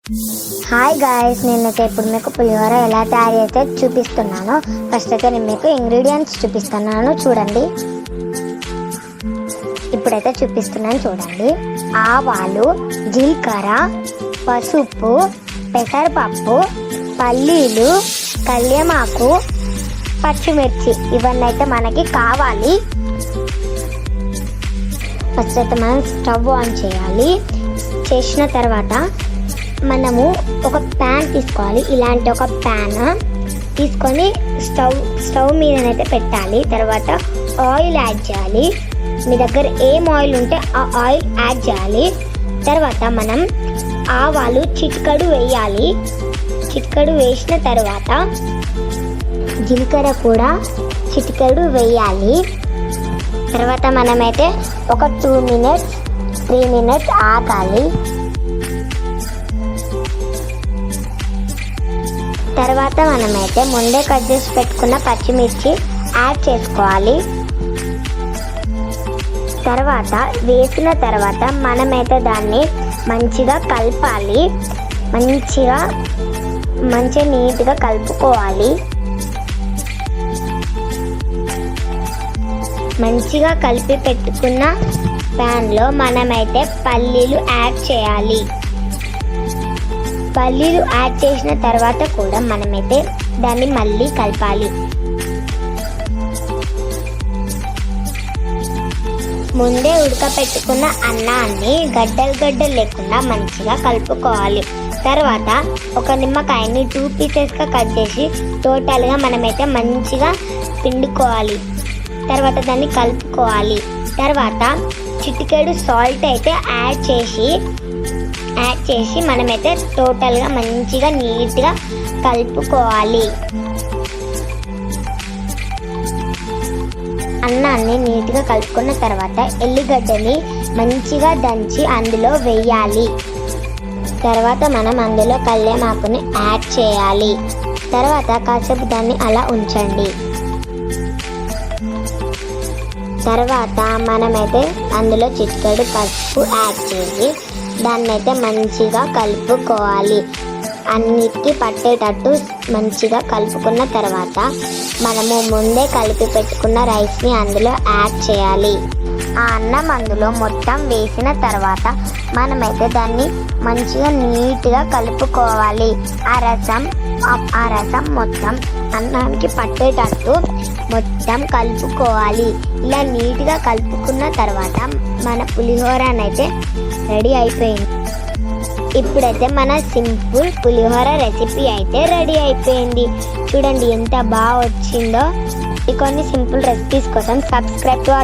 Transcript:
Hi guys, నేనైతే ఇప్పుడు మీకు పులిహోర ఎలా తయారు చేస్తే చూపిస్తున్నాను. ఫస్ట్ అయితే నేను మీకు ఇంగ్రీడియంట్స్ చూపిస్తున్నాను, చూడండి. ఇప్పుడైతే చూపిస్తున్నాను చూడండి. ఆవాలు, జీలకర్ర, పసుపు, పెసరపప్పు, పల్లీలు, కళ్యామాకు, పచ్చిమిర్చి, ఇవన్నీ అయితే మనకి కావాలి. ఫస్ట్ అయితే మనం స్టవ్ ఆన్ చేయాలి. చేసిన తర్వాత మనము ఒక ప్యాన్ తీసుకోవాలి. ఇలాంటి ఒక ప్యాన్ తీసుకొని స్టవ్ మీదనైతే పెట్టాలి. తర్వాత ఆయిల్ యాడ్ చేయాలి. మీ దగ్గర ఏం ఆయిల్ ఉంటే ఆ ఆయిల్ యాడ్ చేయాలి. తర్వాత మనం ఆవాలు చిటికెడు వేయాలి. చిటికెడు వేసిన తర్వాత జీలకర్ర కూడా చిటికెడు వేయాలి. తర్వాత మనమైతే ఒక 2 minutes 3 minutes ఆగాలి. తర్వాత మనమైతే ముందే కట్ చేసి పెట్టుకున్న పచ్చిమిర్చి యాడ్ చేసుకోవాలి. తర్వాత వేసిన తర్వాత మనమైతే దాన్ని మంచిగా కలపాలి. మంచిగా నీట్గా కలుపుకోవాలి. మంచిగా కలిపి పెట్టుకున్న ప్యాన్లో మనమైతే పల్లీలు యాడ్ చేయాలి. పల్లీలు యాడ్ చేసిన తర్వాత కూడా మనమైతే దాన్ని మళ్ళీ కలపాలి. ముందే ఉడకపెట్టుకున్న అన్నాన్ని గడ్డలు లేకుండా మంచిగా కలుపుకోవాలి. తర్వాత ఒక నిమ్మకాయని 2 pieces కట్ చేసి టోటల్గా మనమైతే మంచిగా పిండుకోవాలి. తర్వాత దాన్ని కలుపుకోవాలి. తర్వాత చిటికెడు సాల్ట్ అయితే యాడ్ చేసి మనమైతే టోటల్గా మంచిగా నీట్గా కలుపుకోవాలి. అన్నాన్ని నీట్గా కలుపుకున్న తర్వాత ఎల్లిగడ్డని మంచిగా దంచి అందులో వేయాలి. తర్వాత మనం అందులో కళ్యామాకుని యాడ్ చేయాలి. తర్వాత కాసేపు దాన్ని అలా ఉంచండి. తర్వాత మనమైతే అందులో చిటికెడు పసుపు యాడ్ చేసి దాన్ని అయితే మంచిగా కలుపుకోవాలి. అన్నిటికీ పట్టేటట్టు మంచిగా కలుపుకున్న తర్వాత మనము ముందే కలిపి పెట్టుకున్న రైస్ని అందులో యాడ్ చేయాలి. ఆ అన్నం అందులో మొత్తం వేసిన తర్వాత మనమైతే దాన్ని మంచిగా నీట్గా కలుపుకోవాలి. ఆ రసం మొత్తం అన్నానికి పట్టేటట్టు మొత్తం కలుపుకోవాలి. ఇలా నీట్గా కలుపుకున్న తర్వాత మన పులిహోరనైతే రెడీ అయిపోయింది. ఇప్పుడైతే మన సింపుల్ పులిహోర రెసిపీ అయితే రెడీ అయిపోయింది. చూడండి ఎంత బాగా వచ్చిందో. కొన్ని సింపుల్ రెసిపీస్ కోసం సబ్స్క్రైబ్ టు